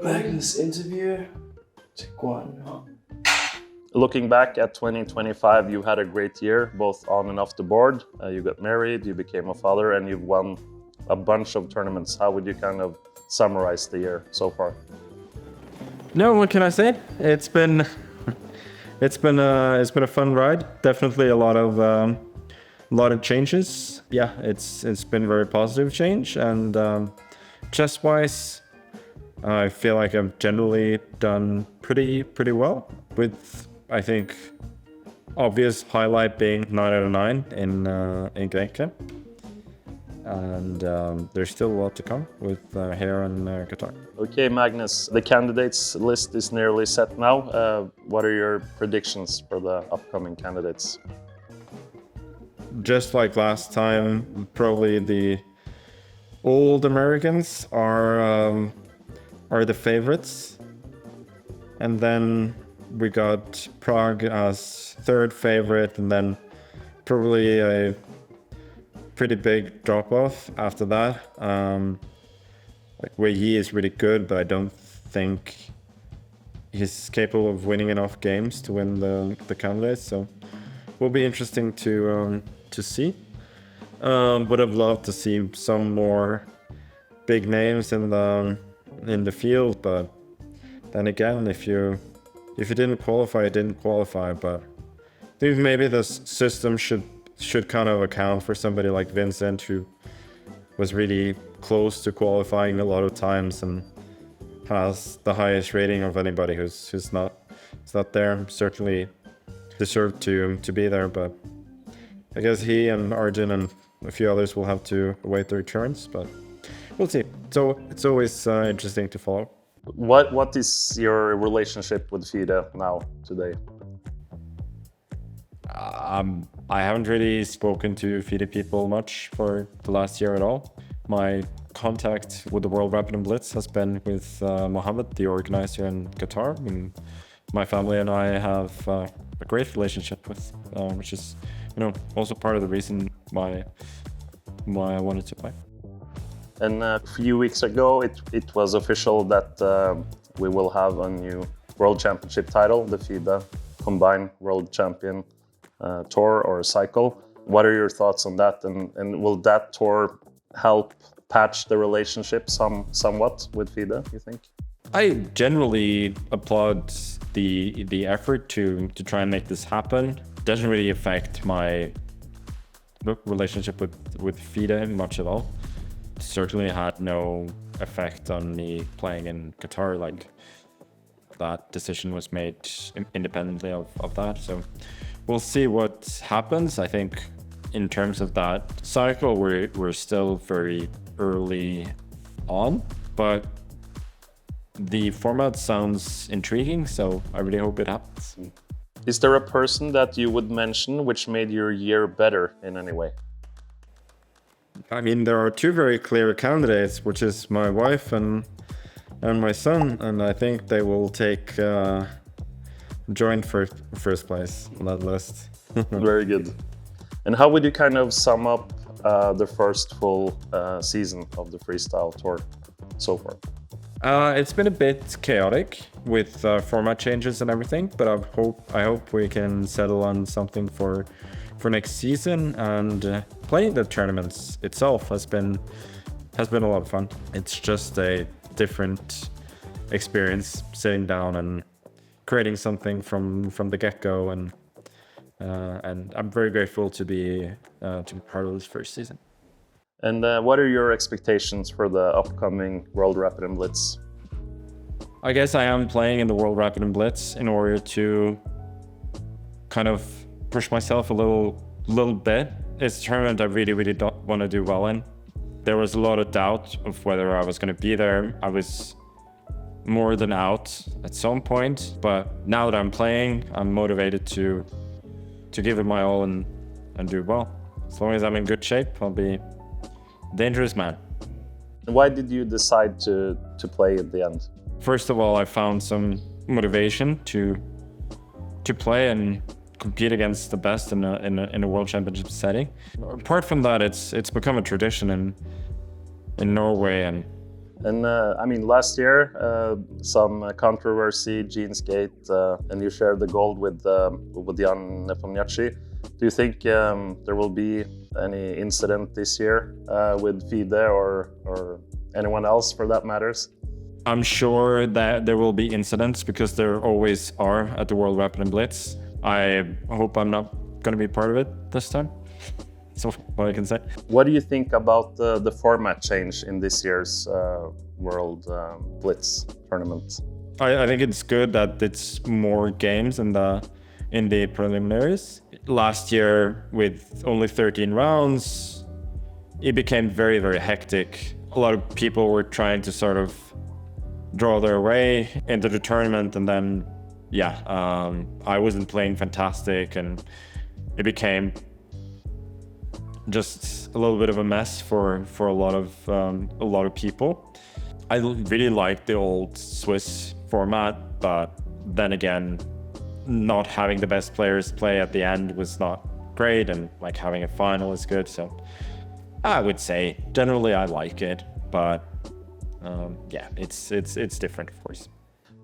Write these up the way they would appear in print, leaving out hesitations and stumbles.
Magnus interview. Take one. Looking back at 2025, you had a great year, both on and off the board. You got married, you became a father, and you've won a bunch of tournaments. How would you kind of summarize the year so far? No, what can I say? It's been a fun ride. Definitely a lot of changes. Yeah, it's been very positive change, and chess-wise, I feel like I've generally done pretty well. With, I think, obvious highlight being 9 out of 9 in Great Camp. And there's still a lot to come with here in Qatar. Okay, Magnus, the candidates list is nearly set now. What are your predictions for the upcoming candidates? Just like last time, probably the old Americans are the favorites. And then we got Prague as third favorite, and then probably a pretty big drop-off after that. Like Wei Yi is really good, but I don't think he's capable of winning enough games to win the candidates. So will be interesting to see. Would have loved to see some more big names in the field, but then again, if you didn't qualify, you didn't qualify. But I think maybe the system should kind of account for somebody like Vincent, who was really close to qualifying a lot of times and has the highest rating of anybody who's not there. Certainly deserved to be there, but I guess he and Arjun and a few others will have to await their turns, but we'll see. So it's always interesting to follow. What is your relationship with FIDE now, today? I haven't really spoken to FIDE people much for the last year at all. My contact with the World Rapid Blitz has been with Mohammed, the organizer in Qatar. And my family and I have a great relationship with, which is, also part of the reason why I wanted to play. And a few weeks ago, it was official that we will have a new World Championship title, the FIDE Combined World Champion Tour or Cycle. What are your thoughts on that? And will that tour help patch the relationship somewhat with FIDE, you think? I generally applaud the effort to try and make this happen. It doesn't really affect my relationship with FIDE much at all. It certainly had no effect on me playing in Qatar. Like, that decision was made independently of that. So we'll see what happens. I think in terms of that cycle, we're still very early on, but the format sounds intriguing, so I really hope it happens. Is there a person that you would mention which made your year better in any way? I mean, there are two very clear candidates, which is my wife and my son, and I think they will take joint first place on that list. Very good. And how would you kind of sum up the first full season of the Freestyle Tour so far? It's been a bit chaotic with format changes and everything, but I hope we can settle on something for next season. And playing the tournaments itself has been a lot of fun. It's just a different experience sitting down and creating something from the get-go, and I'm very grateful to be part of this first season. And what are your expectations for the upcoming World Rapid Blitz? I guess I am playing in the World Rapid Blitz in order to kind of push myself a little bit. It's a tournament I really don't want to do well in. There was a lot of doubt of whether I was going to be there. I was more than out at some point, but now that I'm playing, I'm motivated to give it my all and do well. As long as I'm in good shape, I'll be a dangerous man. Why did you decide to play at the end? First of all, I found some motivation to play and compete against the best in a world championship setting. Apart from that, it's become a tradition in Norway, and And I mean, last year, some controversy, Genesgate, and you shared the gold with Jan Nepomniachtchi. Do you think there will be any incident this year with FIDE or anyone else for that matters? I'm sure that there will be incidents because there always are at the World Rapid Blitz. I hope I'm not going to be part of it this time. So what I can say. What do you think about the format change in this year's World Blitz tournament? I think it's good that it's more games in the preliminaries. Last year, with only 13 rounds, it became very, very hectic. A lot of people were trying to sort of draw their way into the tournament, and then, I wasn't playing fantastic, and it became just a little bit of a mess for a lot of people. I really like the old Swiss format, but then again, not having the best players play at the end was not great, and like having a final is good. So I would say generally I like it, but it's different, of course.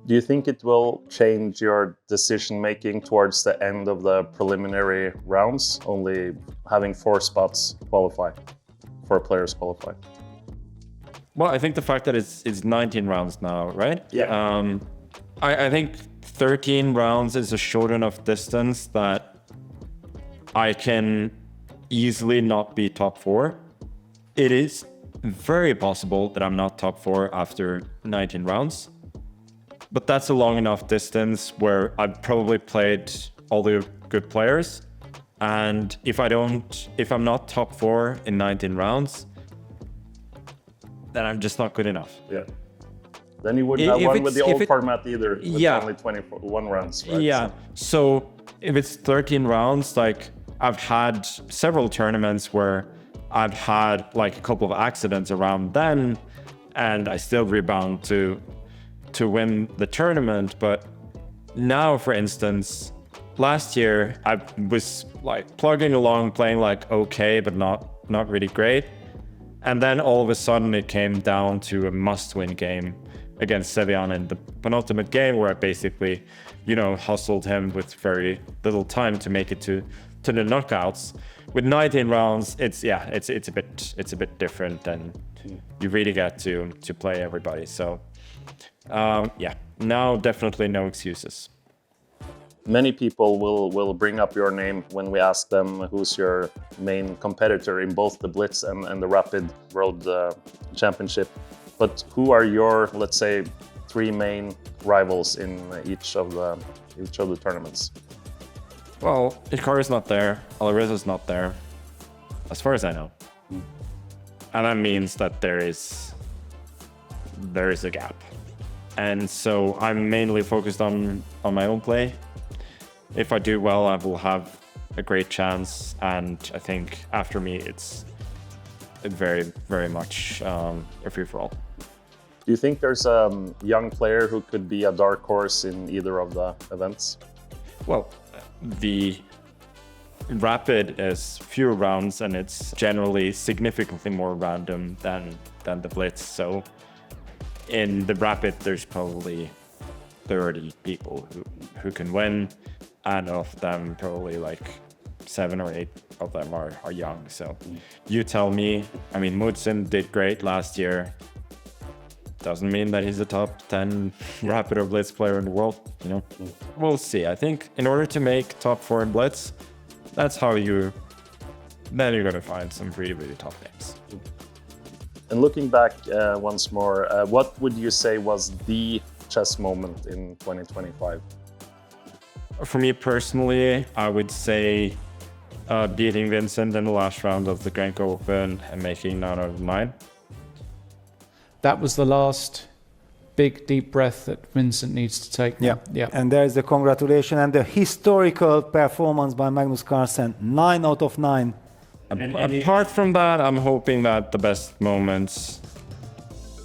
Do you think it will change your decision making towards the end of the preliminary rounds, only having 4 spots qualify, 4 players qualify? Well, I think the fact that it's 19 rounds now, right? Yeah. I think 13 rounds is a short enough distance that I can easily not be top 4. It is very possible that I'm not top 4 after 19 rounds. But that's a long enough distance where I've probably played all the good players. And if I'm not top 4 in 19 rounds, then I'm just not good enough. Yeah. Then you wouldn't have won with the old format either, with only 21 rounds, right? Yeah. So if it's 13 rounds, like I've had several tournaments where I've had like a couple of accidents around then, and I still rebound to win the tournament. But now, for instance, last year I was like plugging along, playing like okay, but not really great. And then all of a sudden it came down to a must-win game against Sevian in the penultimate game, where I basically, hustled him with very little time to make it to the knockouts. With 19 rounds, it's a bit different, and you really get to play everybody. So now definitely no excuses. Many people will bring up your name when we ask them who's your main competitor in both the Blitz and the Rapid World Championship. But who are your, let's say, 3 main rivals in each of the tournaments? Well, Hikaru's not there, Alariza's not there, as far as I know. And that means that there is a gap. And so I'm mainly focused on my own play. If I do well, I will have a great chance. And I think after me, it's very, very much a free-for-all. Do you think there's a young player who could be a dark horse in either of the events? Well, the Rapid is fewer rounds, and it's generally significantly more random than the Blitz. So in the Rapid, there's probably 30 people who can win, and of them, probably like 7 or 8 of them are young. So you tell me. I mean, Mudson did great last year. Doesn't mean that he's a top 10 Rapid or Blitz player in the world, We'll see. I think in order to make top 4 in Blitz, that's how then you're going to find some really, really top names. And looking back once more, what would you say was the chess moment in 2025? For me personally, I would say beating Vincent in the last round of the Grenko Open and making 9 out of 9. That was the last big deep breath that Vincent needs to take. Yeah. And there's the congratulation and the historical performance by Magnus Carlsen, 9 out of 9. Apart from that, I'm hoping that the best moments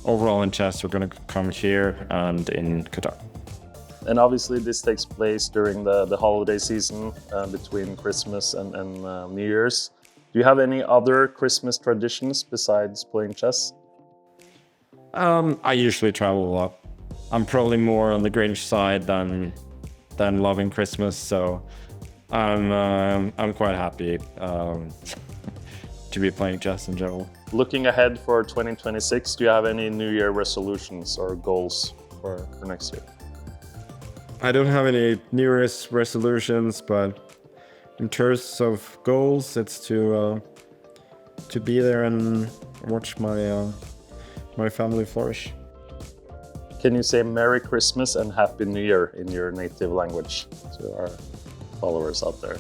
overall in chess are going to come here and in Qatar. And obviously this takes place during the holiday season between Christmas and New Year's. Do you have any other Christmas traditions besides playing chess? I usually travel a lot. I'm probably more on the Grinch side than loving Christmas, so I'm quite happy to be playing chess in general. Looking ahead for 2026, do you have any New Year resolutions or goals for next year? I don't have any New Year's resolutions, but in terms of goals, it's to be there and watch my family flourish. Can you say Merry Christmas and Happy New Year in your native language to our followers out there?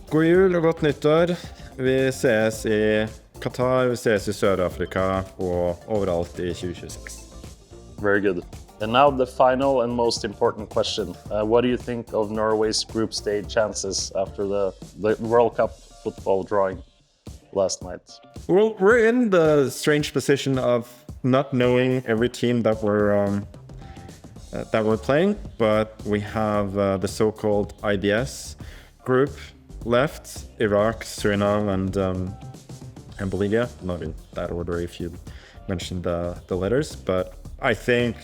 God jul og godt nyttår. Vi ses i Qatar, vi ses i Sør-Afrika og overalt i 2026. Very good. And now the final and most important question. What do you think of Norway's group stage chances after the World Cup football drawing last night? Well, we're in the strange position of not knowing every team that we're playing, but we have the so-called IDS group left: Iraq, Suriname, and Bolivia. Not in that order if you mentioned the letters, but I think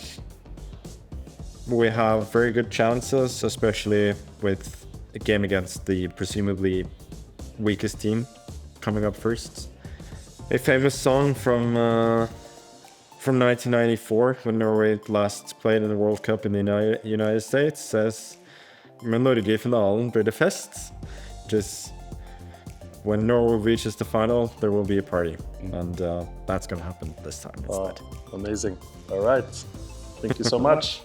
we have very good chances, especially with a game against the presumably weakest team coming up first. A famous song from 1994, when Norway last played in the World Cup in the United States, says, "Med Norge i finalen blir det fest." Just when Norway reaches the final, there will be a party, and that's going to happen this time instead. Amazing. All right. Thank you so much.